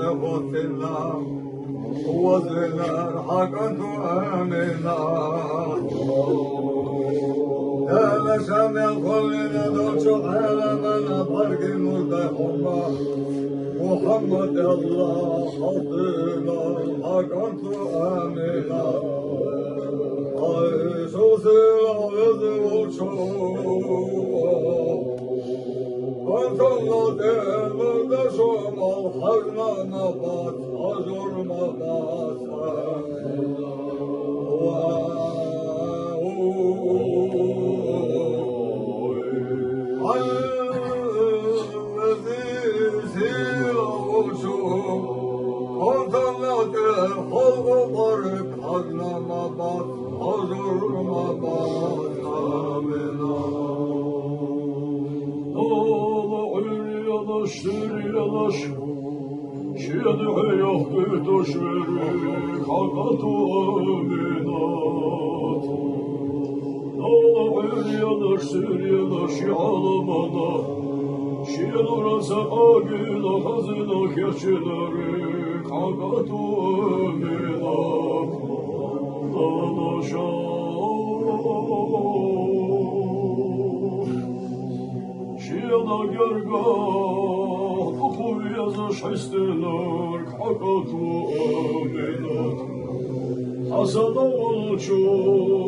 قتلنا وزنا حقت آمنا لا سامع كلنا دوشو عالمنا فرق مستحبا محمد الله حطنا حقت آمنا يسوس العوض والشوق أنت الله تهمد شوم الحزن مبات أجر مبات الذي سير وشوم أنت الله تهمد برك حزن مبات أجر مبات Yanaştır yanaş, şiyede yahtı taşverik, hakatu aminat. Dağlar yanaştır yanaş yalamana, şiyede orası agila hazina keçilerik, hakatu aminat. Dağlaşar. Şiyada gergah, kupu yazış istiler, hakatu aminat. Hasada olçu,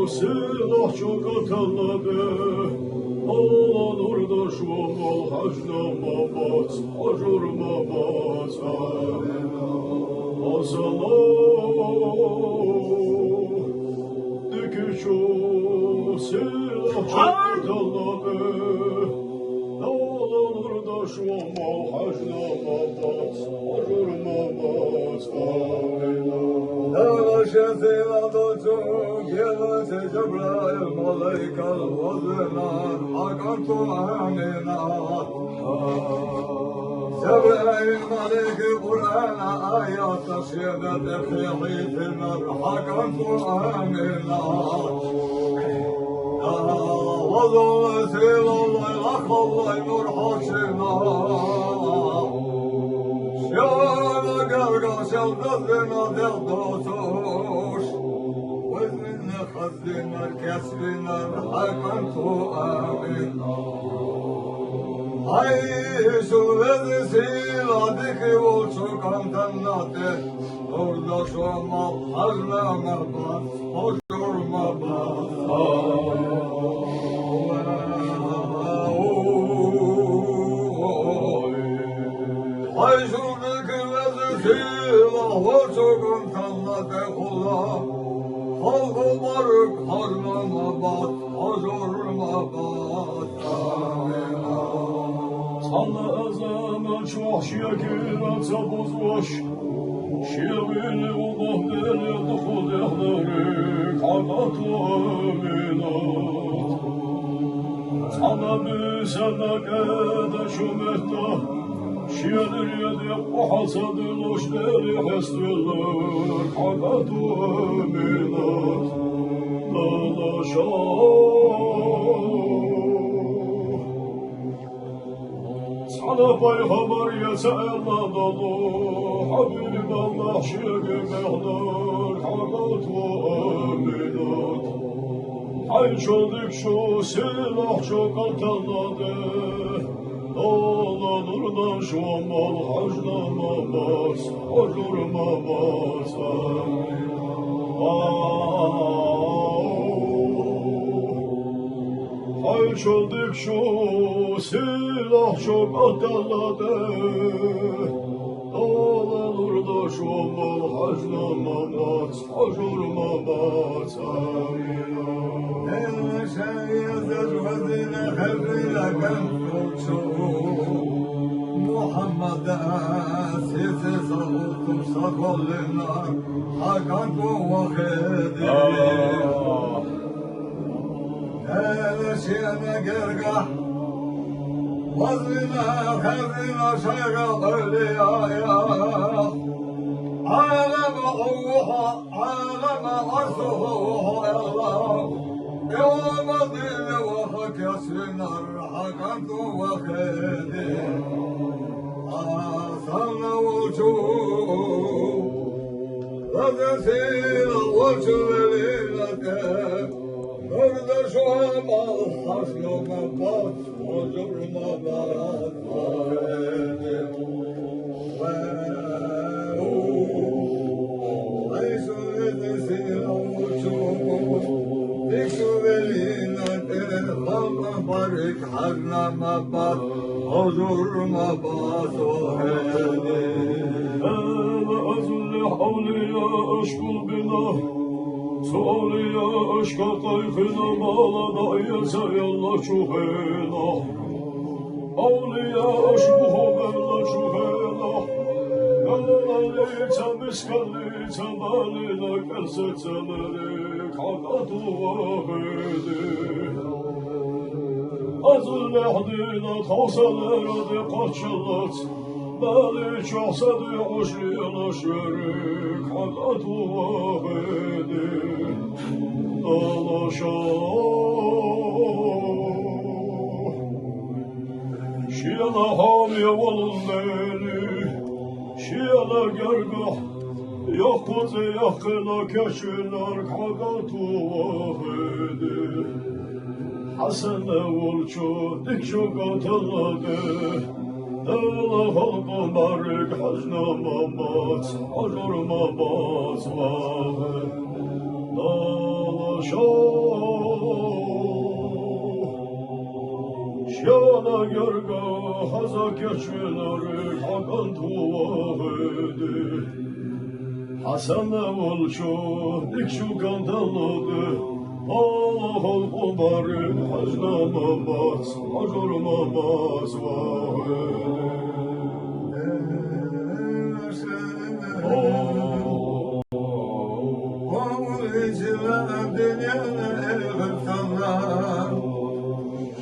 silah çok atalladı, Allah nurdaş olmal, hacna mabat, hacur mabat, hasada dikişu, silah çok atalladı, شوما حجنا مبات أجر مبات لا شثير ضجوك يبت جبرائيل ملك الوزنات حكمت آمنات جبرائيل ملك قرآن آيات تشهد في حيث النار حكمت آمنات وضع سيل الله الأخ الله نور حسنا شانا قرقا شلقزنا دغدوسوش وزمنا خزنا الكسرنا حكمت آمنا حيث الذي سيلا ديكي وشوك أنت الناتي نوردا شوما حجنا مبات حجر مبات حيثك وزفيلا وشكم كالله الله خلق برك حزن مبات حجر مبات Sana ezemen çok şekil atsa bozmuş, şirin Allah deli dıkul ehlerik, hakatu aminat. Sana bir sene kede şumetta, şirin yedi o hasadı loş deli hestiler, hakatu aminat. Sana peygamber yese Allah dolu, Habib Allah şirk mehlar, hakat ve aminat. Hay çoluk şu silah çok atalladı, Ola nurdan şu mal hacna mabas, hacur mabas. Hay çoluk şu silah çok atalladı, Ola nurdan şu mal hacna mabas, hacur mabas. وزنا خبرنا كم محمد سيس صوت صقلنا حكم وخدي هذا شيء قرقح وزنا خبرنا شيخ اليايا عالم روحه عالم عرشه يا الله يوم الدين وحكسنا حكمت وخدي sana uçu Lazesina uçu velinate Nerede şu amal hasluma bas Huzuruma bas Lazesina uçu Dikşu velinate Halka barik haznama bas Huzuruma bas أزل حولي يا أشكو البنا سؤالي يا أشكى طيفنا ما لنا يا الله شوفنا حولي يا أشكو بلا شوفنا قلنا ليك مسكلي تمالنا كرسة ملك عقد وهدي أزل حدينا توصل رد قتشلت بالي شخصدي عشري الأشريك حقت وهدي دالشاه شيلا حامي والليلي شيلا قرقح يقوز يقنا كشنار حقت وهدي حسن والشو دكشو قتلده دالا خلق بارك حزنا مامات حجر مامات واه دالا شانا يرقى حزا كشنارك حقن توهدي حسن والشو دكشو قتلده Allah'ın kumarı hacna mamaz, hacur mamaz var. Kavul içine dünyana el kırtanlar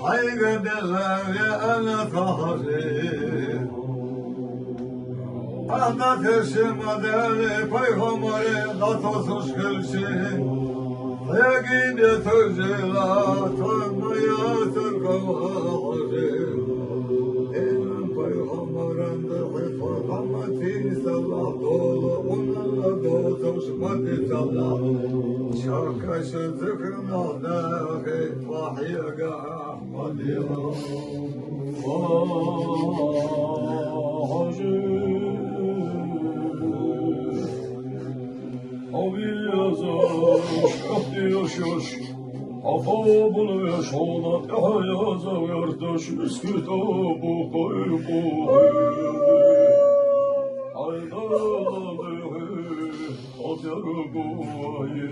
Haygederler ya ana kahri Ahda teşime değerli peygameri Datosuz kılsın Yagide tözela tanmaya tırkavacı En peygamberinde hifadameti sallah dolu Onlarla doğdum şmati sallah Şarkışı zikrına dahi Vahiyega Ahmadiya Abi yazar, şahdi yaşar, Hafa bunu yaşana, daha yazar yardaş, biz kitabı koyur koyur. Haydaladı, atar bu ayı.